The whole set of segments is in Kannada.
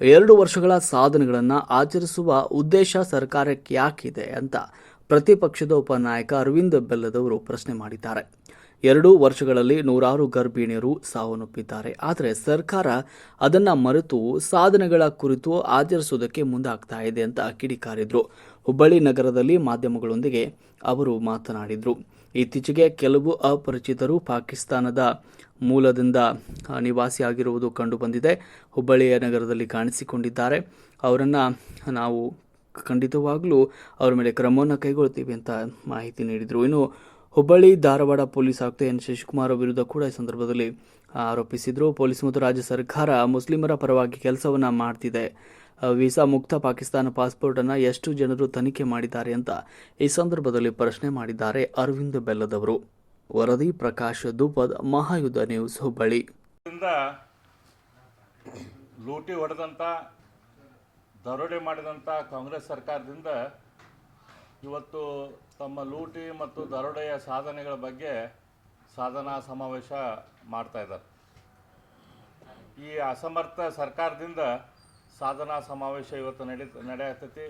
2 ವರ್ಷಗಳ ಸಾಧನೆಗಳನ್ನು ಆಚರಿಸುವ ಉದ್ದೇಶ ಸರ್ಕಾರಕ್ಕೆ ಯಾಕಿದೆ ಅಂತ ಪ್ರತಿಪಕ್ಷದ ಉಪನಾಯಕ ಅರವಿಂದ ಬೆಲ್ಲದವರು ಪ್ರಶ್ನೆ ಮಾಡಿದ್ದಾರೆ. 2 ವರ್ಷಗಳಲ್ಲಿ ನೂರಾರು ಗರ್ಭಿಣಿಯರು ಸಾವನ್ನಪ್ಪಿದ್ದಾರೆ. ಆದರೆ ಸರ್ಕಾರ ಅದನ್ನ ಮರೆತು ಸಾಧನೆಗಳ ಕುರಿತು ಆಚರಿಸುವುದಕ್ಕೆ ಮುಂದಾಗ್ತಾ ಇದೆ ಅಂತ ಕಿಡಿಕಾರಿದ್ರು. ಹುಬ್ಬಳ್ಳಿ ನಗರದಲ್ಲಿ ಮಾಧ್ಯಮಗಳೊಂದಿಗೆ ಅವರು ಮಾತನಾಡಿದರು. ಇತ್ತೀಚೆಗೆ ಕೆಲವು ಅಪರಿಚಿತರು ಪಾಕಿಸ್ತಾನದ ಮೂಲದಿಂದ ನಿವಾಸಿಯಾಗಿರುವುದು ಕಂಡುಬಂದಿದೆ. ಹುಬ್ಬಳ್ಳಿಯ ನಗರದಲ್ಲಿ ಕಾಣಿಸಿಕೊಂಡಿದ್ದಾರೆ. ಅವರನ್ನು ನಾವು ಖಂಡಿತವಾಗಲೂ ಅವರ ಮೇಲೆ ಕ್ರಮವನ್ನು ಕೈಗೊಳ್ತೀವಿ ಅಂತ ಮಾಹಿತಿ ನೀಡಿದರು. ಇನ್ನು ಹುಬ್ಬಳ್ಳಿ ಧಾರವಾಡ ಪೊಲೀಸ್ ಆಯುಕ್ತ ಎನ್ ಶಶಿಕುಮಾರ್ ವಿರುದ್ಧ ಕೂಡ ಈ ಸಂದರ್ಭದಲ್ಲಿ ಆರೋಪಿಸಿದರು. ಪೊಲೀಸ್ ಮತ್ತು ರಾಜ್ಯ ಸರ್ಕಾರ ಮುಸ್ಲಿಮರ ಪರವಾಗಿ ಕೆಲಸವನ್ನು ಮಾಡ್ತಿದೆ. ವೀಸಾ ಮುಕ್ತ ಪಾಕಿಸ್ತಾನ ಪಾಸ್ಪೋರ್ಟ್ ಅನ್ನು ಎಷ್ಟು ಜನರು ತನಿಖೆ ಮಾಡಿದ್ದಾರೆ ಅಂತ ಈ ಸಂದರ್ಭದಲ್ಲಿ ಪ್ರಶ್ನೆ ಮಾಡಿದ್ದಾರೆ ಅರವಿಂದ ಬೆಲ್ಲದವರು. ವರದಿ ಪ್ರಕಾಶ್ ದುಪ್ಪದ್, ಮಹಾಯುದ್ಧ ನ್ಯೂಸ್, ಹುಬ್ಬಳ್ಳಿ. ಲೂಟಿ ಹೊಡೆದಂಥ ದರೋಡೆ ಮಾಡಿದಂಥ ಕಾಂಗ್ರೆಸ್ ಸರ್ಕಾರದಿಂದ ಇವತ್ತು ತಮ್ಮ ಲೂಟಿ ಮತ್ತು ದರೋಡೆಯ ಸಾಧನೆಗಳ ಬಗ್ಗೆ ಸಾಧನಾ ಸಮಾವೇಶ ಮಾಡ್ತಾ ಇದ್ದಾರೆ. ಈ ಅಸಮರ್ಥ ಸರ್ಕಾರದಿಂದ ಸಾಧನಾ ಸಮಾವೇಶ ಇವತ್ತು ನಡೆಯತೈತಿ.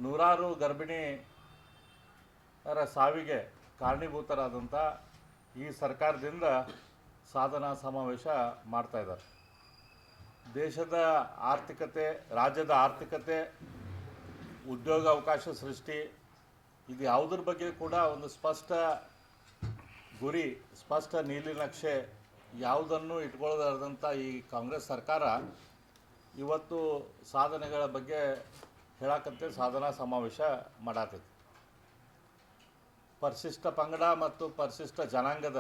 ನೂರಾರು ಗರ್ಭಿಣಿಯರ ಸಾವಿಗೆ ಕಾರಣೀಭೂತರಾದಂಥ ಈ ಸರ್ಕಾರದಿಂದ ಸಾಧನಾ ಸಮಾವೇಶ ಮಾಡ್ತಾ ಇದ್ದಾರೆ. ದೇಶದ ಆರ್ಥಿಕತೆ, ರಾಜ್ಯದ ಆರ್ಥಿಕತೆ, ಉದ್ಯೋಗ ಅವಕಾಶ ಸೃಷ್ಟಿ, ಇದು ಯಾವುದ್ರ ಬಗ್ಗೆ ಕೂಡ ಒಂದು ಸ್ಪಷ್ಟ ಗುರಿ, ಸ್ಪಷ್ಟ ನೀಲಿನಕ್ಷೆ ಯಾವುದನ್ನು ಇಟ್ಕೊಳ್ಳೋದಾದಂಥ ಈ ಕಾಂಗ್ರೆಸ್ ಸರ್ಕಾರ ಇವತ್ತು ಸಾಧನೆಗಳ ಬಗ್ಗೆ ಹೇಳಕ್ಕಂತೆ ಸಾಧನಾ ಸಮಾವೇಶ ಮಾಡತೈತಿ. ಪರಿಶಿಷ್ಟ ಪಂಗಡ ಮತ್ತು ಪರಿಶಿಷ್ಟ ಜನಾಂಗದ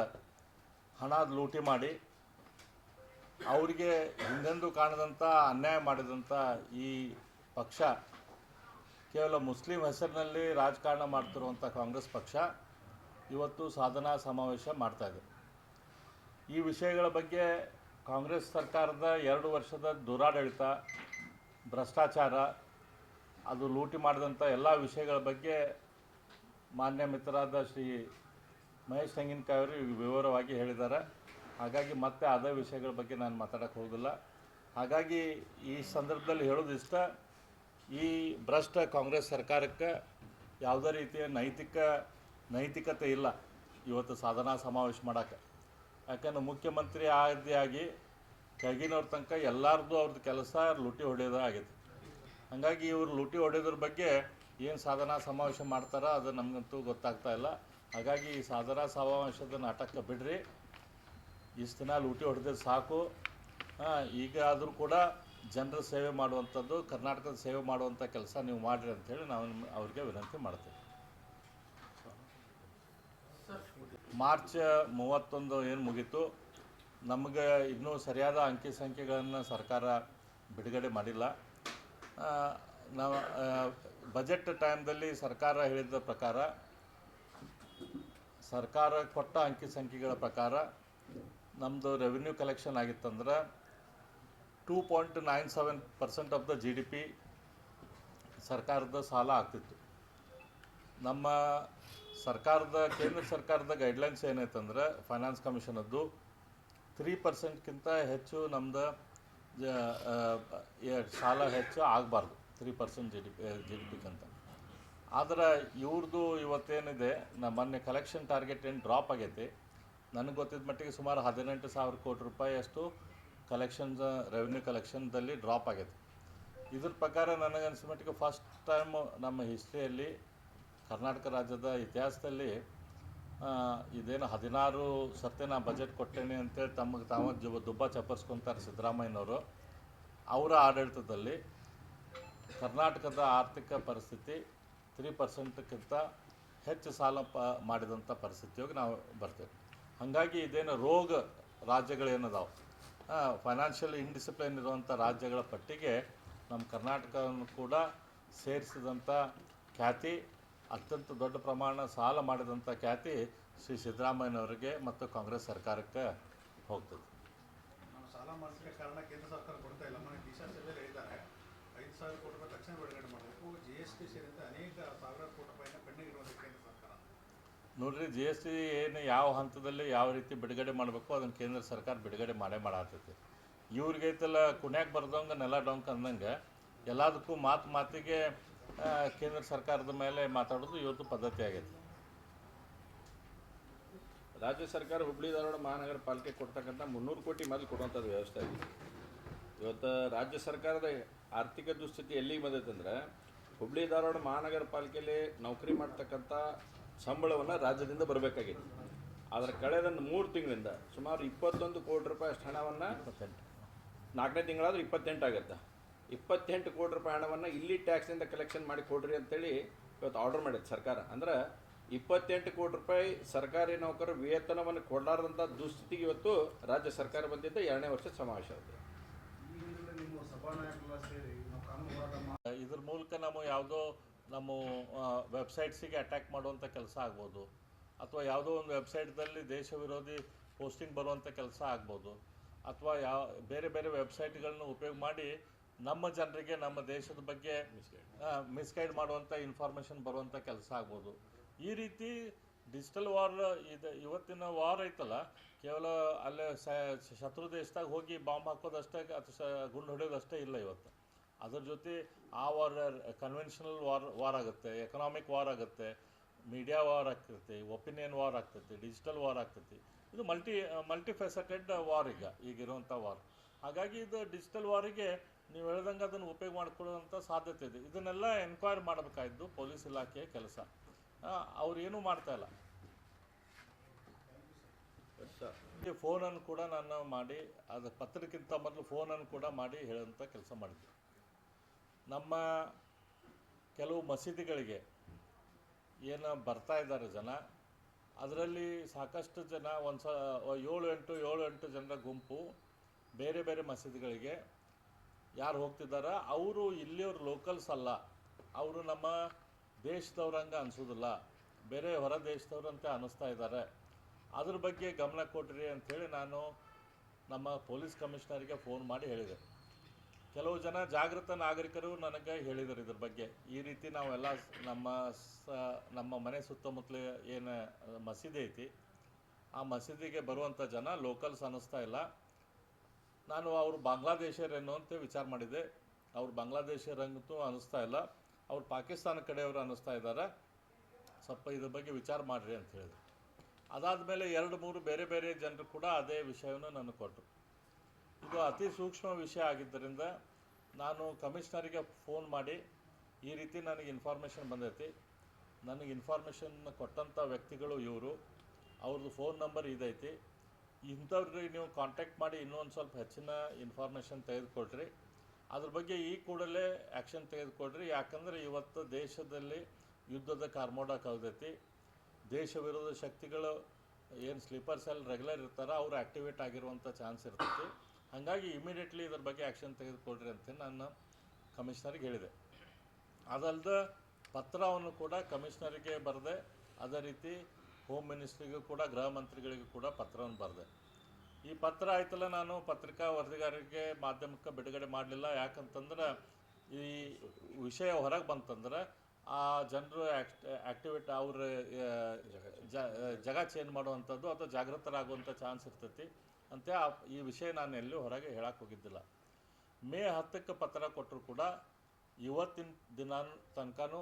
ಹಣ ಲೂಟಿ ಮಾಡಿ ಅವರಿಗೆ ಹಿಂದೆಂದೂ ಕಾಣದಂಥ ಅನ್ಯಾಯ ಮಾಡಿದಂಥ ಈ ಪಕ್ಷ, ಕೇವಲ ಮುಸ್ಲಿಂ ಹೆಸರಿನಲ್ಲಿ ರಾಜಕಾರಣ ಮಾಡ್ತಿರುವಂಥ ಕಾಂಗ್ರೆಸ್ ಪಕ್ಷ ಇವತ್ತು ಸಾಧನಾ ಸಮಾವೇಶ ಮಾಡ್ತಾಯಿದೆ. ಈ ವಿಷಯಗಳ ಬಗ್ಗೆ ಕಾಂಗ್ರೆಸ್ ಸರ್ಕಾರದ 2 ವರ್ಷದ ದುರಾಡಳಿತ, ಭ್ರಷ್ಟಾಚಾರ, ಅದು ಲೂಟಿ ಮಾಡಿದಂಥ ಎಲ್ಲ ವಿಷಯಗಳ ಬಗ್ಗೆ ಮಾನ್ಯ ಮಿತ್ರರಾದ ಶ್ರೀ ಮಹೇಶ್ ತೆಂಗಿನಕಾಯಿ ಅವರು ವಿವರವಾಗಿ ಹೇಳಿದ್ದಾರೆ. ಹಾಗಾಗಿ ಮತ್ತೆ ಅದೇ ವಿಷಯಗಳ ಬಗ್ಗೆ ನಾನು ಮಾತಾಡೋಕ್ಕೆ ಹೋಗೋದಿಲ್ಲ. ಹಾಗಾಗಿ ಈ ಸಂದರ್ಭದಲ್ಲಿ ಹೇಳೋದಿಷ್ಟ, ಈ ಭ್ರಷ್ಟ ಕಾಂಗ್ರೆಸ್ ಸರ್ಕಾರಕ್ಕೆ ಯಾವುದೇ ರೀತಿಯ ನೈತಿಕತೆ ಇಲ್ಲ ಇವತ್ತು ಸಾಧನಾ ಸಮಾವೇಶ ಮಾಡೋಕ್ಕೆ. ಯಾಕಂದ್ರೆ ಮುಖ್ಯಮಂತ್ರಿ ಆಗಿ ಕೆಳಗಿನವ್ರ ತನಕ ಎಲ್ಲರದ್ದು ಅವ್ರದ್ದು ಕೆಲಸ ಲೂಟಿ ಹೊಡೆಯೋದು ಆಗೈತೆ. ಹಾಗಾಗಿ ಇವರು ಲೂಟಿ ಹೊಡೆಯೋದ್ರ ಬಗ್ಗೆ ಏನು ಸಾಧನಾ ಸಮಾವೇಶ ಮಾಡ್ತಾರೋ ಅದು ನಮಗಂತೂ ಗೊತ್ತಾಗ್ತಾ ಇಲ್ಲ. ಹಾಗಾಗಿ ಈ ಸಾಧನಾ ಸಮಾವೇಶದ ನಾಟಕ ಬಿಡ್ರಿ, ಇಷ್ಟು ದಿನ ಲೂಟಿ ಹೊಡೆದ್ರೆ ಸಾಕು. ಈಗ ಆದರೂ ಕೂಡ ಜನರ ಸೇವೆ ಮಾಡುವಂಥದ್ದು, ಕರ್ನಾಟಕದ ಸೇವೆ ಮಾಡುವಂಥ ಕೆಲಸ ನೀವು ಮಾಡಿರಿ ಅಂಥೇಳಿ ನಾವು ಅವ್ರಿಗೆ ವಿನಂತಿ ಮಾಡ್ತೇವೆ. ಮಾರ್ಚ್ 31 ಏನು ಮುಗೀತು, ನಮಗೆ ಇನ್ನೂ ಸರಿಯಾದ ಅಂಕಿ ಸಂಖ್ಯೆಗಳನ್ನು ಸರ್ಕಾರ ಬಿಡುಗಡೆ ಮಾಡಿಲ್ಲ. ನಾವು ಬಜೆಟ್ ಟೈಮ್ದಲ್ಲಿ ಸರ್ಕಾರ ಹೇಳಿದ ಪ್ರಕಾರ, ಸರ್ಕಾರ ಕೊಟ್ಟ ಅಂಕಿ ಸಂಖ್ಯೆಗಳ ಪ್ರಕಾರ ನಮ್ಮದು ರೆವಿನ್ಯೂ ಕಲೆಕ್ಷನ್ ಆಗಿತ್ತಂದ್ರೆ 2.97% ಆಫ್ ದ GDP ಸರ್ಕಾರದ ಸಾಲ ಆಗ್ತಿತ್ತು. ನಮ್ಮ ಸರ್ಕಾರದ, ಕೇಂದ್ರ ಸರ್ಕಾರದ ಗೈಡ್ಲೈನ್ಸ್ ಏನೈತಂದ್ರೆ ಫೈನಾನ್ಸ್ ಕಮಿಷನದ್ದು 3%ಕ್ಕಿಂತ ಹೆಚ್ಚು ನಮ್ಮದು ಸಾಲ ಹೆಚ್ಚು ಆಗಬಾರ್ದು, 3% GDPಗಿಂತ. ಆದರೆ ಇವ್ರದ್ದು ಇವತ್ತೇನಿದೆ, ಮೊನ್ನೆ ಕಲೆಕ್ಷನ್ ಟಾರ್ಗೆಟ್ ಏನು ಡ್ರಾಪ್ ಆಗೈತಿ. ನನಗೆ ಗೊತ್ತಿದ್ದ ಮಟ್ಟಿಗೆ ಸುಮಾರು 18,000 ಕೋಟಿ ರೂಪಾಯಿ ಅಷ್ಟು ರೆವಿನ್ಯೂ ಕಲೆಕ್ಷನ್ದಲ್ಲಿ ಡ್ರಾಪ್ ಆಗೈತೆ. ಇದ್ರ ಪ್ರಕಾರ ನನಗನ್ಸಿದ ಮಟ್ಟಿಗೆ ಫಸ್ಟ್ ಟೈಮ್ ನಮ್ಮ ಹಿಸ್ಟ್ರಿಯಲ್ಲಿ, ಕರ್ನಾಟಕ ರಾಜ್ಯದ ಇತಿಹಾಸದಲ್ಲಿ ಇದೇನು 16 ಸರ್ತಿ ನಾ ಬಜೆಟ್ ಕೊಟ್ಟೇನೆ ಅಂತೇಳಿ ತಾವು ದುಬ್ಬ ಚಪ್ಪರ್ಸ್ಕೊತಾರೆ ಸಿದ್ದರಾಮಯ್ಯನವರು. ಅವರ ಆಡಳಿತದಲ್ಲಿ ಕರ್ನಾಟಕದ ಆರ್ಥಿಕ ಪರಿಸ್ಥಿತಿ 3%ಕ್ಕಿಂತ ಹೆಚ್ಚು ಸಾಲ ಮಾಡಿದಂಥ ಪರಿಸ್ಥಿತಿಯಾಗಿ ನಾವು ಬರ್ತೇವೆ. ಹಾಗಾಗಿ ಇದೇನು ರೋಗ ರಾಜ್ಯಗಳೇನದಾವೆ, ಫೈನಾನ್ಷಿಯಲ್ ಇಂಡಿಸಿಪ್ಲಿನ್ ಇರುವಂಥ ರಾಜ್ಯಗಳ ಪಟ್ಟಿಗೆ ನಮ್ಮ ಕರ್ನಾಟಕವನ್ನು ಕೂಡ ಸೇರಿಸಿದಂಥ ಖ್ಯಾತಿ, ಅತ್ಯಂತ ದೊಡ್ಡ ಪ್ರಮಾಣ ಸಾಲ ಮಾಡಿದಂಥ ಖ್ಯಾತಿ ಶ್ರೀ ಸಿದ್ದರಾಮಯ್ಯನವರಿಗೆ ಮತ್ತು ಕಾಂಗ್ರೆಸ್ ಸರ್ಕಾರಕ್ಕೆ ಹೋಗ್ತದೆ. ನಾವು ಸಾಲ ಮಾಡಿಸಲಿಕ್ಕೆ ಕಾರಣ ಕೇಂದ್ರ ಸರ್ಕಾರ ಕೊಡ್ತಾ ಇಲ್ಲ. ಮನೆ ಡಿಸಾಸ್ಟರ್ ಹೇಳಿದ್ದಾರೆ 5,000 ಕೋಟಿ ರೂಪಾಯಿ ತಕ್ಷಣ ಬಿಡುಗಡೆ ಮಾಡಬೇಕು. GST ಸೇರಿದಂತೆ ಅನೇಕ ಸಾವಿರಾರು ಕೋಟಿ ರೂಪಾಯಿನ ಪೆಂಡಿಂಗ್ ಇರುವಂಥ ಕೇಂದ್ರ ಸರ್ಕಾರ. ನೋಡಿರಿ, GST ಏನು ಯಾವ ಹಂತದಲ್ಲಿ ಯಾವ ರೀತಿ ಬಿಡುಗಡೆ ಮಾಡಬೇಕು ಅದನ್ನು ಕೇಂದ್ರ ಸರ್ಕಾರ ಬಿಡುಗಡೆ ಮಾಡೇ ಮಾಡಾತೈತಿ. ಇವ್ರಿಗೈತಲ್ಲ ಕುಣ್ಯಾಗ ಬರ್ದಂಗೆ ನೆಲ ಡೊಂಕ್ ಅಂದಂಗೆ ಎಲ್ಲದಕ್ಕೂ ಮಾತಿಗೆ ಕೇಂದ್ರ ಸರ್ಕಾರದ ಮೇಲೆ ಮಾತಾಡೋದು ಇವತ್ತು ಪದ್ಧತಿ ಆಗೈತೆ. ರಾಜ್ಯ ಸರ್ಕಾರ ಹುಬ್ಬಳ್ಳಿ ಧಾರವಾಡ ಮಹಾನಗರ ಪಾಲಿಕೆ ಕೊಡ್ತಕ್ಕಂಥ 300 ಕೋಟಿ ಮೊದಲು ಕೊಡುವಂಥದ್ದು ವ್ಯವಸ್ಥೆ ಆಗಿದೆ. ಇವತ್ತು ರಾಜ್ಯ ಸರ್ಕಾರದ ಆರ್ಥಿಕ ದುಸ್ಥಿತಿ ಎಲ್ಲಿಗೆ ಬಂದೈತಂದ್ರೆ ಹುಬ್ಬಳ್ಳಿ ಧಾರವಾಡ ಮಹಾನಗರ ಪಾಲಿಕೆಯಲ್ಲಿ ನೌಕರಿ ಮಾಡ್ತಕ್ಕಂಥ ಸಂಬಳವನ್ನು ರಾಜ್ಯದಿಂದ ಬರಬೇಕಾಗಿದೆ. ಅದರ ಕಳೆದ 3 ತಿಂಗಳಿಂದ ಸುಮಾರು 21 ಕೋಟಿ ರೂಪಾಯಿ ಅಷ್ಟು ಹಣವನ್ನು 4ನೇ ತಿಂಗಳಾದ್ರೆ 28 ಆಗುತ್ತೆ. 28 ಕೋಟಿ ರೂಪಾಯಿ ಹಣವನ್ನು ಇಲ್ಲಿ ಟ್ಯಾಕ್ಸಿಂದ ಕಲೆಕ್ಷನ್ ಮಾಡಿ ಕೊಡ್ರಿ ಅಂತೇಳಿ ಇವತ್ತು ಆರ್ಡರ್ ಮಾಡಿದೆ ಸರ್ಕಾರ. ಅಂದ್ರೆ 28 ಕೋಟಿ ರೂಪಾಯಿ ಸರ್ಕಾರಿ ನೌಕರರು ವೇತನವನ್ನು ಕೊಡಲಾರದಂಥ ದುಸ್ಥಿತಿಗೆ ಇವತ್ತು ರಾಜ್ಯ ಸರ್ಕಾರ ಬಂದಿದ್ದ 2ನೇ ವರ್ಷ ಸಮಾವೇಶ ಆಗಿದೆ. ಇದ್ರ ಮೂಲಕ ನಾವು ಯಾವುದೋ ನಮ್ಮ ವೆಬ್ಸೈಟ್ಸಿಗೆ ಅಟ್ಯಾಕ್ ಮಾಡುವಂಥ ಕೆಲಸ ಆಗ್ಬೋದು, ಅಥವಾ ಯಾವುದೋ ಒಂದು ವೆಬ್ಸೈಟ್ದಲ್ಲಿ ದೇಶ ವಿರೋಧಿ ಪೋಸ್ಟಿಂಗ್ ಬರುವಂಥ ಕೆಲಸ ಆಗ್ಬೋದು, ಅಥವಾ ಬೇರೆ ವೆಬ್ಸೈಟ್ಗಳನ್ನ ಉಪಯೋಗ ಮಾಡಿ ನಮ್ಮ ಜನರಿಗೆ ನಮ್ಮ ದೇಶದ ಬಗ್ಗೆ ಮಿಸ್ಗೈಡ್ ಮಾಡುವಂಥ ಇನ್ಫಾರ್ಮೇಷನ್ ಬರುವಂಥ ಕೆಲಸ ಆಗ್ಬೋದು. ಈ ರೀತಿ ಡಿಜಿಟಲ್ ವಾರ್ ಇವತ್ತಿನ ವಾರ್ ಐತಲ್ಲ, ಕೇವಲ ಅಲ್ಲೇ ಶತ್ರು ದೇಶದಾಗ ಹೋಗಿ ಬಾಂಬ್ ಹಾಕೋದಷ್ಟೇ ಅಥವಾ ಗುಂಡು ಹೊಡೆಯೋದಷ್ಟೇ ಇಲ್ಲ. ಇವತ್ತು ಅದ್ರ ಜೊತೆ ಆ ವಾರ್ ಕನ್ವೆನ್ಷನಲ್ ವಾರ್ ಆಗುತ್ತೆ, ಎಕನಾಮಿಕ್ ವಾರ್ ಆಗುತ್ತೆ, ಮೀಡಿಯಾ ವಾರ್ ಆಗ್ತೈತಿ, ಒಪಿನಿಯನ್ ವಾರ್ ಆಗ್ತೈತಿ, ಡಿಜಿಟಲ್ ವಾರ್ ಆಗ್ತೈತಿ. ಇದು ಮಲ್ಟಿಫೆಸೆಟೆಡ್ ವಾರ್ ಈಗಿರುವಂಥ ವಾರ್. ಹಾಗಾಗಿ ಇದು ಡಿಜಿಟಲ್ ವಾರಿಗೆ ನೀವು ಹೇಳ್ದಂಗೆ ಅದನ್ನು ಉಪಯೋಗ ಮಾಡ್ಕೊಳ್ಳುವಂಥ ಸಾಧ್ಯತೆ ಇದೆ. ಇದನ್ನೆಲ್ಲ ಎನ್ಕ್ವೈರಿ ಮಾಡಬೇಕಾಗಿದ್ದು ಪೊಲೀಸ್ ಇಲಾಖೆಯ ಕೆಲಸ. ಅವ್ರು ಏನೂ ಮಾಡ್ತಾಯಿಲ್ಲ. ಫೋನನ್ನು ಕೂಡ ನಾನು ಮಾಡಿ, ಅದು ಪತ್ರಕ್ಕಿಂತ ಮೊದಲು ಫೋನನ್ನು ಕೂಡ ಮಾಡಿ ಹೇಳೋಂಥ ಕೆಲಸ ಮಾಡಿದ್ವಿ. ನಮ್ಮ ಕೆಲವು ಮಸೀದಿಗಳಿಗೆ ಏನು ಬರ್ತಾ ಇದ್ದಾರೆ ಜನ, ಅದರಲ್ಲಿ ಸಾಕಷ್ಟು ಜನ 7-8 ಜನರ ಗುಂಪು ಬೇರೆ ಮಸೀದಿಗಳಿಗೆ ಯಾರು ಹೋಗ್ತಿದ್ದಾರೆ ಅವರು ಇಲ್ಲಿಯವ್ರು ಲೋಕಲ್ಸ್ ಅಲ್ಲ, ಅವರು ನಮ್ಮ ದೇಶದವ್ರಂಗೆ ಅನಿಸೋದಿಲ್ಲ, ಬೇರೆ ಹೊರ ದೇಶದವ್ರಂತೆ ಅನ್ನಿಸ್ತಾ ಇದ್ದಾರೆ. ಅದ್ರ ಬಗ್ಗೆ ಗಮನ ಕೊಡ್ರಿ ಅಂಥೇಳಿ ನಾನು ನಮ್ಮ ಪೊಲೀಸ್ ಕಮಿಷನರಿಗೆ ಫೋನ್ ಮಾಡಿ ಹೇಳಿದೆ. ಕೆಲವು ಜನ ಜಾಗೃತ ನಾಗರಿಕರು ನನಗೆ ಹೇಳಿದರು ಇದ್ರ ಬಗ್ಗೆ. ಈ ರೀತಿ ನಾವೆಲ್ಲ ನಮ್ಮ ಮನೆ ಸುತ್ತಮುತ್ತಲ ಏನು ಮಸೀದಿ ಐತಿ, ಆ ಮಸೀದಿಗೆ ಬರುವಂಥ ಜನ ಲೋಕಲ್ಸ್ ಅನ್ನಿಸ್ತಾ ಇಲ್ಲ. ನಾನು ಅವರು ಬಾಂಗ್ಲಾದೇಶರೇನು ಅಂತ ವಿಚಾರ ಮಾಡಿದೆ. ಅವ್ರು ಬಾಂಗ್ಲಾದೇಶರಂತೂ ಅನ್ನಿಸ್ತಾ ಇಲ್ಲ, ಅವ್ರು ಪಾಕಿಸ್ತಾನ ಕಡೆಯವರು ಅನ್ನಿಸ್ತಾ ಇದ್ದಾರೆ, ಸ್ವಲ್ಪ ಇದ್ರ ಬಗ್ಗೆ ವಿಚಾರ ಮಾಡಿರಿ ಅಂತ ಹೇಳಿದ್ರು. ಅದಾದಮೇಲೆ 2-3 ಬೇರೆ ಜನರು ಕೂಡ ಅದೇ ವಿಷಯವನ್ನು ನನಗೆ ಕೊಟ್ಟರು. ಇದು ಅತಿ ಸೂಕ್ಷ್ಮ ವಿಷಯ ಆಗಿದ್ದರಿಂದ ನಾನು ಕಮಿಷನರಿಗೆ ಫೋನ್ ಮಾಡಿ ಈ ರೀತಿ ನನಗೆ ಇನ್ಫಾರ್ಮೇಷನ್ ಬಂದೈತಿ, ನನಗೆ ಇನ್ಫಾರ್ಮೇಷನ್ ಕೊಟ್ಟಂಥ ವ್ಯಕ್ತಿಗಳು ಇವರು, ಅವ್ರದ್ದು ಫೋನ್ ನಂಬರ್ ಇದೈತಿ, ಇಂಥವ್ರಿಗೆ ನೀವು ಕಾಂಟ್ಯಾಕ್ಟ್ ಮಾಡಿ ಇನ್ನೊಂದು ಸ್ವಲ್ಪ ಹೆಚ್ಚಿನ ಇನ್ಫಾರ್ಮೇಷನ್ ತೆಗೆದುಕೊಳ್ರಿ, ಅದ್ರ ಬಗ್ಗೆ ಈ ಕೂಡಲೇ ಆ್ಯಕ್ಷನ್ ತೆಗೆದುಕೊಳ್ರಿ. ಯಾಕಂದರೆ ಇವತ್ತು ದೇಶದಲ್ಲಿ ಯುದ್ಧದ ಕಾರ್ಮೋಡ ಕಳೆದೈತಿ. ದೇಶ ವಿರೋಧ ಶಕ್ತಿಗಳು ಏನು ಸ್ಲೀಪರ್ ಸೆಲ್ ರೆಗ್ಯುಲರ್ ಇರ್ತಾರೆ, ಅವರು ಆ್ಯಕ್ಟಿವೇಟ್ ಆಗಿರುವಂಥ ಚಾನ್ಸ್ ಇರ್ತೈತಿ. ಹಾಗಾಗಿ ಇಮಿಡಿಯೇಟ್ಲಿ ಇದ್ರ ಬಗ್ಗೆ ಆ್ಯಕ್ಷನ್ ತೆಗೆದುಕೊಳ್ರಿ ಅಂತ ನಾನು ಕಮಿಷನರಿಗೆ ಹೇಳಿದೆ. ಅದಲ್ಲದೆ ಪತ್ರವನ್ನು ಕೂಡ ಕಮಿಷನರಿಗೆ ಬರೆದೆ, ಅದೇ ರೀತಿ ಹೋಮ್ ಮಿನಿಸ್ಟ್ರಿಗೂ ಕೂಡ, ಗೃಹ ಮಂತ್ರಿಗಳಿಗೂ ಕೂಡ ಪತ್ರವನ್ನು ಬರೆದೆ. ಈ ಪತ್ರ ಆಯ್ತಲ್ಲ, ನಾನು ಪತ್ರಿಕಾ ವರದಿಗಾರರಿಗೆ ಮಾಧ್ಯಮಕ್ಕೆ ಬಿಡುಗಡೆ ಮಾಡಲಿಲ್ಲ. ಯಾಕಂತಂದ್ರೆ ಈ ವಿಷಯ ಹೊರಗೆ ಬಂತಂದ್ರೆ ಆ ಜನರು ಆ್ಯಕ್ಟಿವೇಟ್ ಅವ್ರ ಜಾಗ ಚೇಂಜ್ ಮಾಡುವಂಥದ್ದು ಅಥವಾ ಜಾಗೃತರಾಗುವಂಥ ಚಾನ್ಸ್ ಇರ್ತೈತಿ ಅಂತ ಈ ವಿಷಯ ನಾನು ಎಲ್ಲೂ ಹೊರಗೆ ಹೇಳಕ್ಕೆ ಹೋಗಿದ್ದಿಲ್ಲ. ಮೇ 10ಕ್ಕೆ ಪತ್ರ ಕೊಟ್ಟರು ಕೂಡ ಇವತ್ತಿನ ದಿನ ತನಕನೂ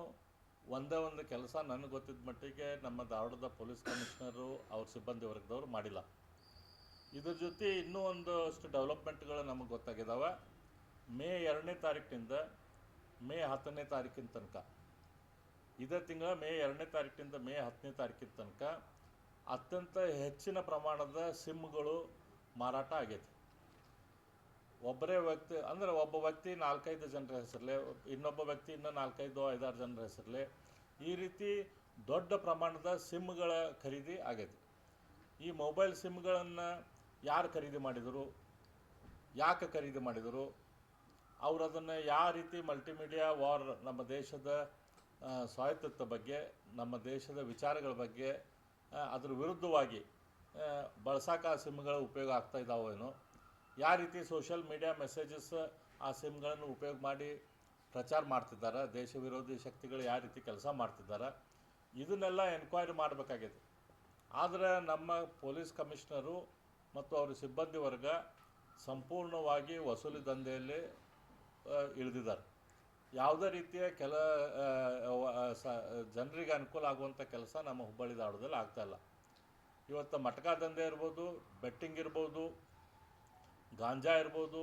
ಒಂದು ಕೆಲಸ ನನಗೆ ಗೊತ್ತಿದ್ದ ಮಟ್ಟಿಗೆ ನಮ್ಮ ಧಾರವಾಡದ ಪೊಲೀಸ್ ಕಮಿಷನರು ಅವ್ರ ಸಿಬ್ಬಂದಿ ವರ್ಗದವರು ಮಾಡಿಲ್ಲ. ಇದ್ರ ಜೊತೆ ಇನ್ನೂ ಒಂದಷ್ಟು ಡೆವಲಪ್ಮೆಂಟ್ಗಳು ನಮಗೆ ಗೊತ್ತಾಗಿದ್ದಾವೆ. ಮೇ 2ನೇ ತಾರೀಕಿನಿಂದ ಮೇ 10ನೇ ತಾರೀಕಿನ ತನಕ, ಇದೇ ತಿಂಗಳ ಮೇ 2ನೇ ತಾರೀಕಿನಿಂದ ಮೇ 10ನೇ ತಾರೀಕಿನ ತನಕ ಅತ್ಯಂತ ಹೆಚ್ಚಿನ ಪ್ರಮಾಣದ ಸಿಮ್ಗಳು ಮಾರಾಟ ಆಗೈತಿ. ಒಬ್ಬ ವ್ಯಕ್ತಿ 4-5 ಜನರ ಹೆಸರಲ್ಲೇ, ಇನ್ನೊಬ್ಬ ವ್ಯಕ್ತಿ ಇನ್ನೂ 4-5-6 ಜನರ ಹೆಸರಲ್ಲೇ, ಈ ರೀತಿ ದೊಡ್ಡ ಪ್ರಮಾಣದ ಸಿಮ್ಗಳ ಖರೀದಿ ಆಗೈತಿ. ಈ ಮೊಬೈಲ್ ಸಿಮ್ಗಳನ್ನು ಯಾರು ಖರೀದಿ ಮಾಡಿದರು, ಯಾಕೆ ಖರೀದಿ ಮಾಡಿದರು, ಅವರು ಅದನ್ನು ಯಾವ ರೀತಿ ಮಲ್ಟಿಮೀಡಿಯಾ ವಾರ್, ನಮ್ಮ ದೇಶದ ಸ್ವಾಯತ್ತತೆ ಬಗ್ಗೆ, ನಮ್ಮ ದೇಶದ ವಿಚಾರಗಳ ಬಗ್ಗೆ ಅದ್ರ ವಿರುದ್ಧವಾಗಿ ಬಳಸಾಕ ಆ ಸಿಮ್ಗಳ ಉಪಯೋಗ ಆಗ್ತಾ ಇದ್ದಾವೇನೋ, ಯಾವ ರೀತಿ ಸೋಷಿಯಲ್ ಮೀಡಿಯಾ ಮೆಸೇಜಸ್ ಆ ಸಿಮ್ಗಳನ್ನು ಉಪಯೋಗ ಮಾಡಿ ಪ್ರಚಾರ ಮಾಡ್ತಿದ್ದಾರೆ, ದೇಶ ವಿರೋಧಿ ಶಕ್ತಿಗಳು ಯಾವ ರೀತಿ ಕೆಲಸ ಮಾಡ್ತಿದ್ದಾರೆ, ಇದನ್ನೆಲ್ಲ ಎನ್ಕ್ವೈರಿ ಮಾಡಬೇಕಾಗಿದೆ. ಆದರೆ ನಮ್ಮ ಪೊಲೀಸ್ ಕಮಿಷನರು ಮತ್ತು ಅವ್ರ ಸಿಬ್ಬಂದಿ ವರ್ಗ ಸಂಪೂರ್ಣವಾಗಿ ವಸೂಲಿ ದಂಧೆಯಲ್ಲಿ ಇಳಿದಿದ್ದಾರೆ. ಯಾವುದೇ ರೀತಿಯ ಜನರಿಗೆ ಅನುಕೂಲ ಆಗುವಂಥ ಕೆಲಸ ನಮ್ಮ ಹುಬ್ಬಳ್ಳಿ ಧಾರವಾಡದಲ್ಲಿ ಆಗ್ತಾಯಿಲ್ಲ. ಇವತ್ತು ಮಟಕಾ ದಂಧೆ ಇರ್ಬೋದು, ಬೆಟ್ಟಿಂಗ್ ಇರ್ಬೋದು, ಗಾಂಜಾ ಇರ್ಬೋದು,